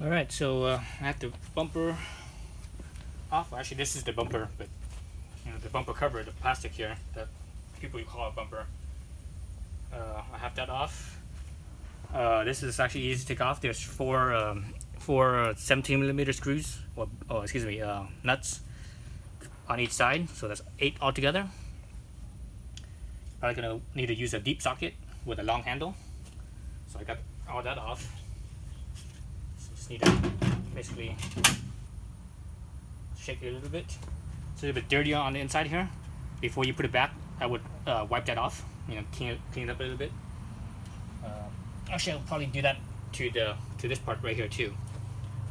Alright, so I have the bumper off. Actually, this is the bumper, but the bumper cover, the plastic here that people call a bumper. I have that off. This is actually easy to take off. There's four 17 millimeter screws, nuts on each side, so that's 8 altogether. Probably gonna need to use a deep socket with a long handle. So I got all that off. So just need to basically shake it a little bit. It's a little bit dirtier on the inside here. Before you put it back, I would wipe that off. Clean it up a little bit. Actually, I'll probably do that to this part right here too.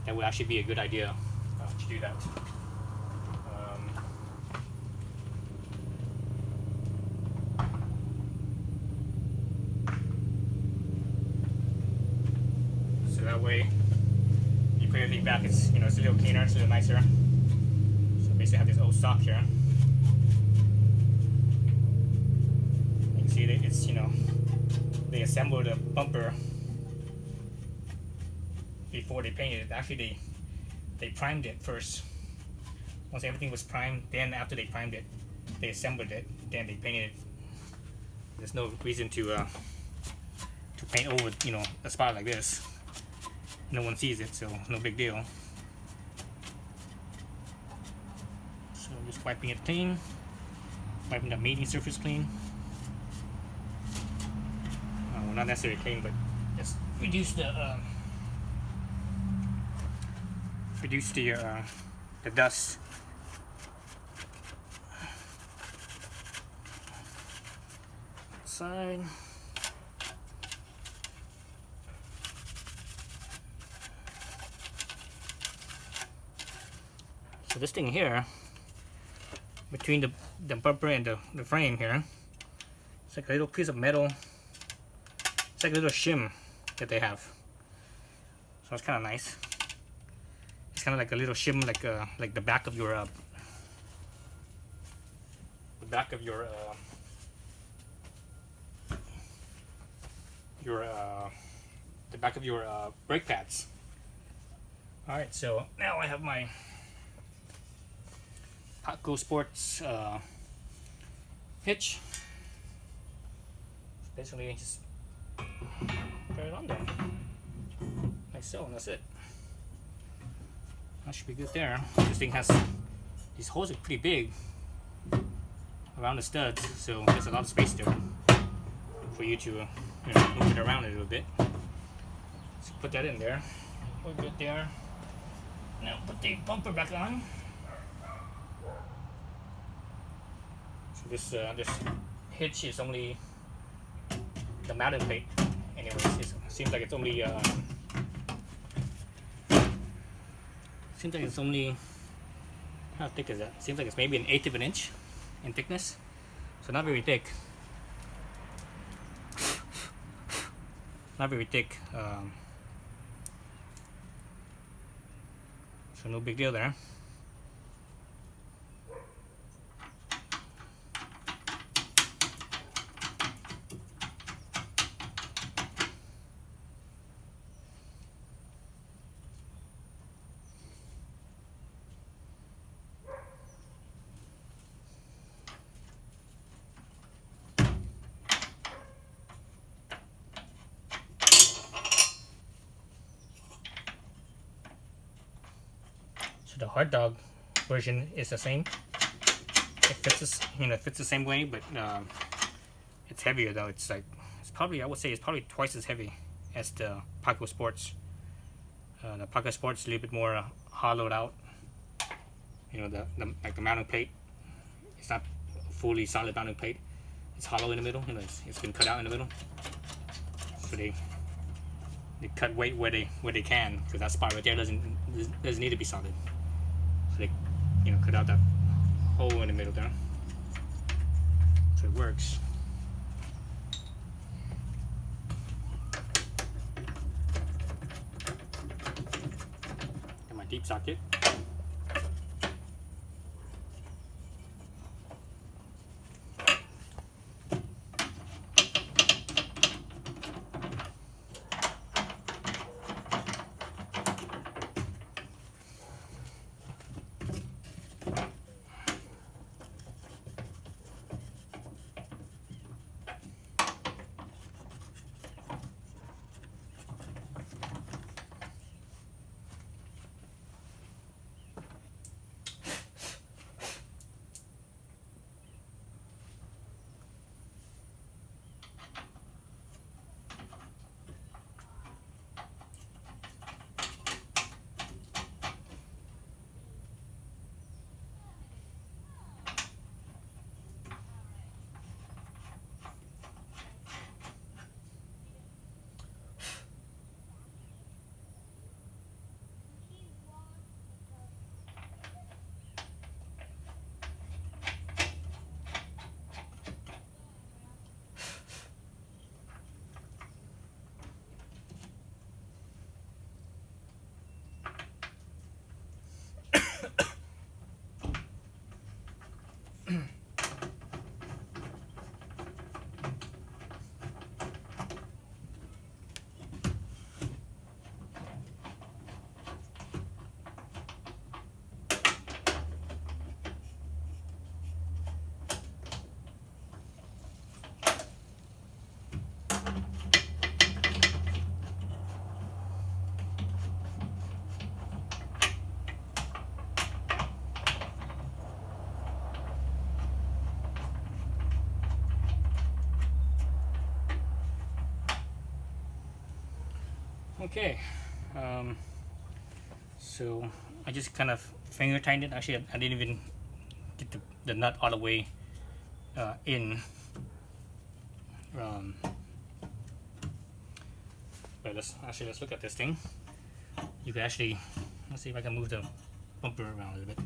That would actually be a good idea to do that. So that way, you put everything back. It's it's a little cleaner, it's a little nicer. So basically, I have this old stock here. You can see that it's they assembled the bumper before they painted it. Actually, they primed it first. Once everything was primed, then after they primed it, they assembled it. Then they painted it. There's no reason to paint over a spot like this. No one sees it, so no big deal. So I'm just wiping it clean, wiping the mating surface clean. Well, not necessarily clean, but just reduce the dust. Side. So this thing here, between the bumper and the frame here, it's like a little piece of metal. It's like a little shim that they have. So it's kind of nice. It's kind of like a little shim, like the back of your brake pads. All right, so now I have my Paco Sports hitch. Basically, just put it on there, like so, and that's it. That should be good there. This thing has, these holes are pretty big around the studs, so there's a lot of space there for you to move it around a little bit. So put that in there. We're good there. Now put the bumper back on. So this hitch is only the mounting plate. Anyways, it seems like it's only how thick is that? Seems like it's maybe 1/8 of an inch in thickness, so not very thick. Not very thick. So no big deal there. So the hard dog version is the same. It fits the same way, but it's heavier though. It's probably, I would say it's probably twice as heavy as the Paco Sports. The Paco Sports is a little bit more hollowed out. The mounting plate. It's not a fully solid mounting plate. It's hollow in the middle. It's been cut out in the middle. So they cut weight where they can, because that spot right there doesn't need to be solid. So they cut out that hole in the middle there, so it works. Got my deep socket. Okay, so I just kind of finger tightened it. Actually, I didn't even get the nut all the way in. But let's look at this thing. You can actually, let's see if I can move the bumper around a little bit.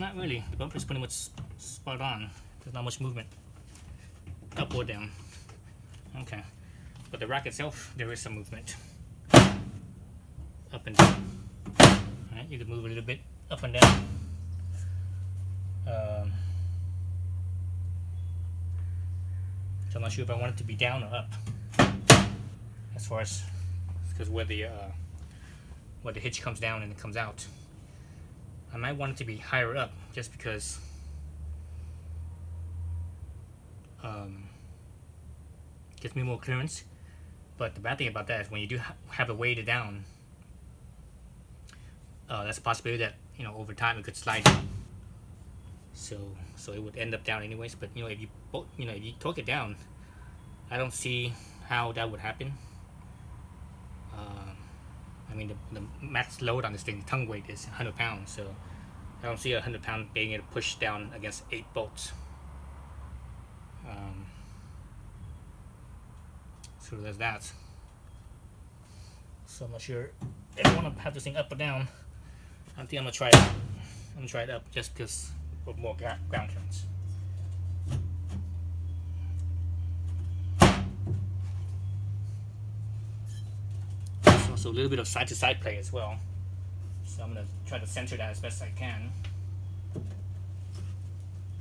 Not really. The bumper is pretty much spot on. There's not much movement up or down. Okay, but the rack itself, there is some movement up and down. Alright, you can move a little bit up and down. So I'm not sure if I want it to be down or up, as far as because where the hitch comes down and it comes out. I might want it to be higher up, just because gives me more clearance. But the bad thing about that is when you do have it weighted down, that's a possibility that over time it could slide down. So it would end up down anyways. But if you torque it down, I don't see how that would happen. I mean, the max load on this thing, the tongue weight, is 100 pounds, so I don't see a 100 pound being able to push down against 8 bolts. So there's that. So I'm not sure if I want to have this thing up or down. I think I'm gonna try it. I'm gonna try it up just because of more ground clearance. There's also a little bit of side-to-side play as well. So I'm gonna try to center that as best I can.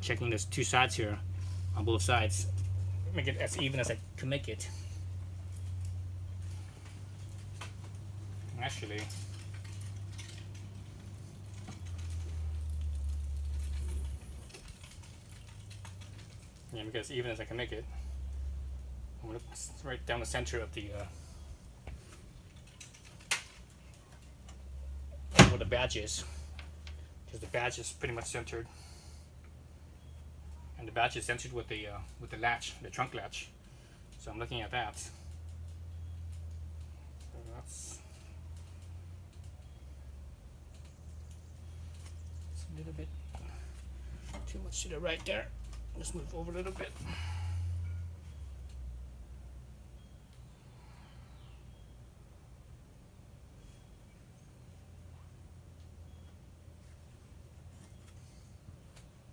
Checking there's 2 sides here on both sides. Make it as even as I can make it. Actually, make it as even as I can make it. I'm gonna right down the center of the where the badge is, because the badge is pretty much centered, and the badge is centered with the latch, the trunk latch. So I'm looking at that. So that's a little bit too much to the right there. Let's move over a little bit.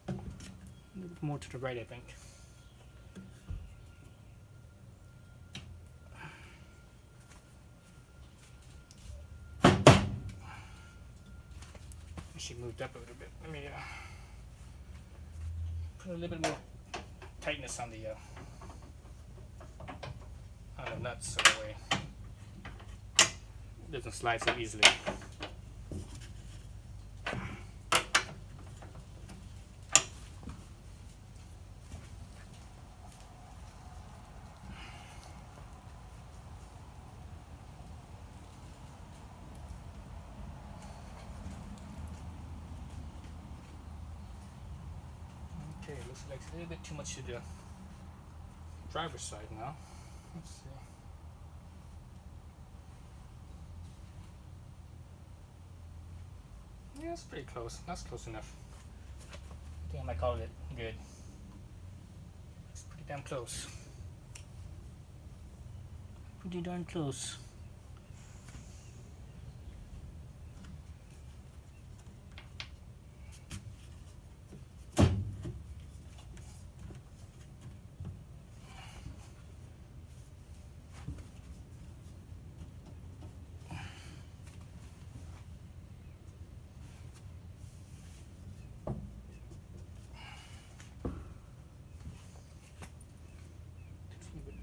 A little bit more to the right, I think. She moved up a little bit. Let me put a little bit more tightness on the nuts, so that way it doesn't slide so easily. Okay, looks like a little bit too much to the driver's side now. Let's see. Yeah, that's pretty close. That's close enough. I think I might call it good. It's pretty damn close. Pretty darn close.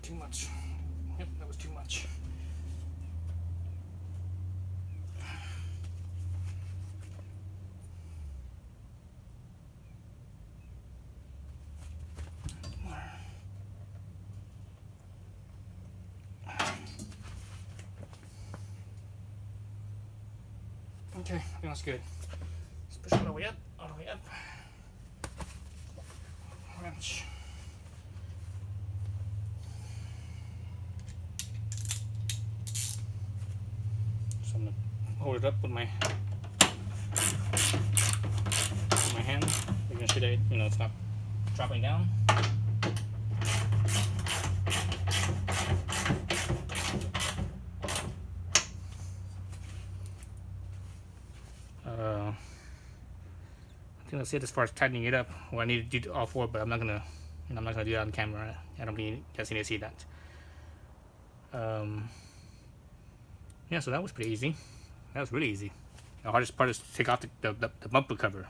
Too much. Yep, that was too much. Okay, I think that's good. Let's push it all the way up, Wrench. I'm gonna hold it up with my hand, making sure that it's not dropping down. I think that's it as far as tightening it up. Well, I need to do all four, but I'm not gonna do that on camera. I don't think you guys need to see that. Yeah, so that was pretty easy. That was really easy. The hardest part is to take off the bumper cover.